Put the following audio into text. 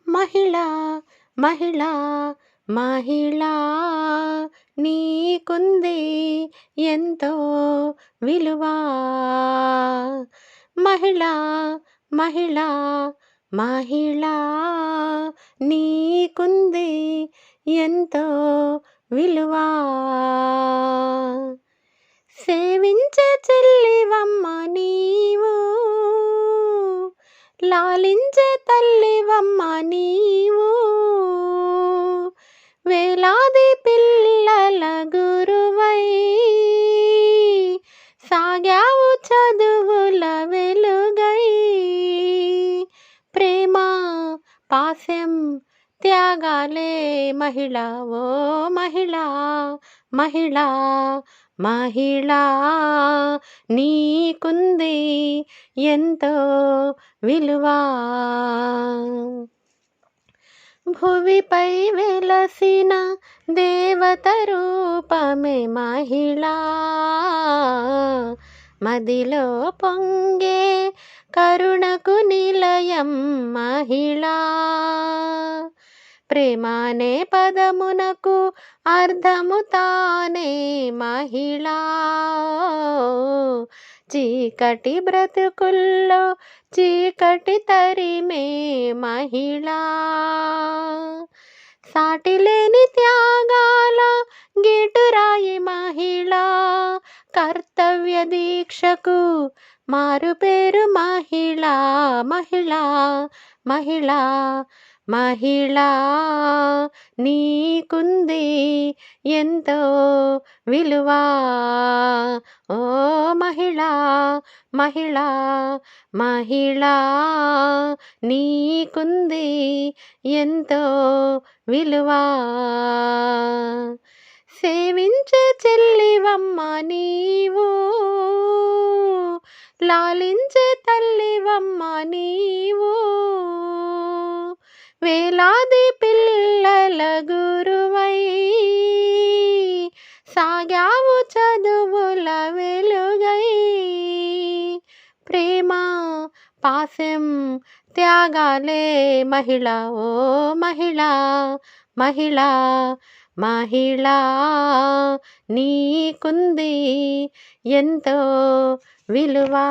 మహిళా మహిళా మహిళా నీకుంది ఎంతో విలువా. మహిళా మహిళా మహిళా నీకుంది ఎంతో విలువా. సేవించే చెల్లివమ్మ నీవు, లాలించే తల్లివమ్మ నీవు, వేలాది పిల్లల గురువై సాగావు చదువుల వెలుగై. ప్రేమ పాశం త్యాగాలే మహిళా, ఓ మహిళా మహిళా మహిళా నీకుంది ఎంతో విలువా. భువిపై వెలసిన దేవత రూపమే మహిళా, మదిలో పొంగే కరుణకు నిలయం మహిళా. ప్రేమానే పదమునకు అర్థము తానే మహిళా. చీకటి బ్రతుకుల్లో చీకటి తరిమే మహిళా. సాటిలేని త్యాగాల గీటురాయి మహిళా. కర్తవ్య దీక్షకు మారుపేరు మహిళా. మహిళా మహిళా మహిళా నీకుంది ఎంతో విలువా. ఓ మహిళా మహిళా మహిళా నీకుంది ఎంతో విలువా. సేవించే చెల్లివమ్మ నీవు, లాలించే తల్లివమ్మ నీవు, వేలాది పిల్లల గురువై సాగావు చదువుల వెలుగై. ప్రేమ పాశం త్యాగాలే మహిళా, ఓ మహిళా మహిళా మహిళా నీకుంది ఎంతో విలువా.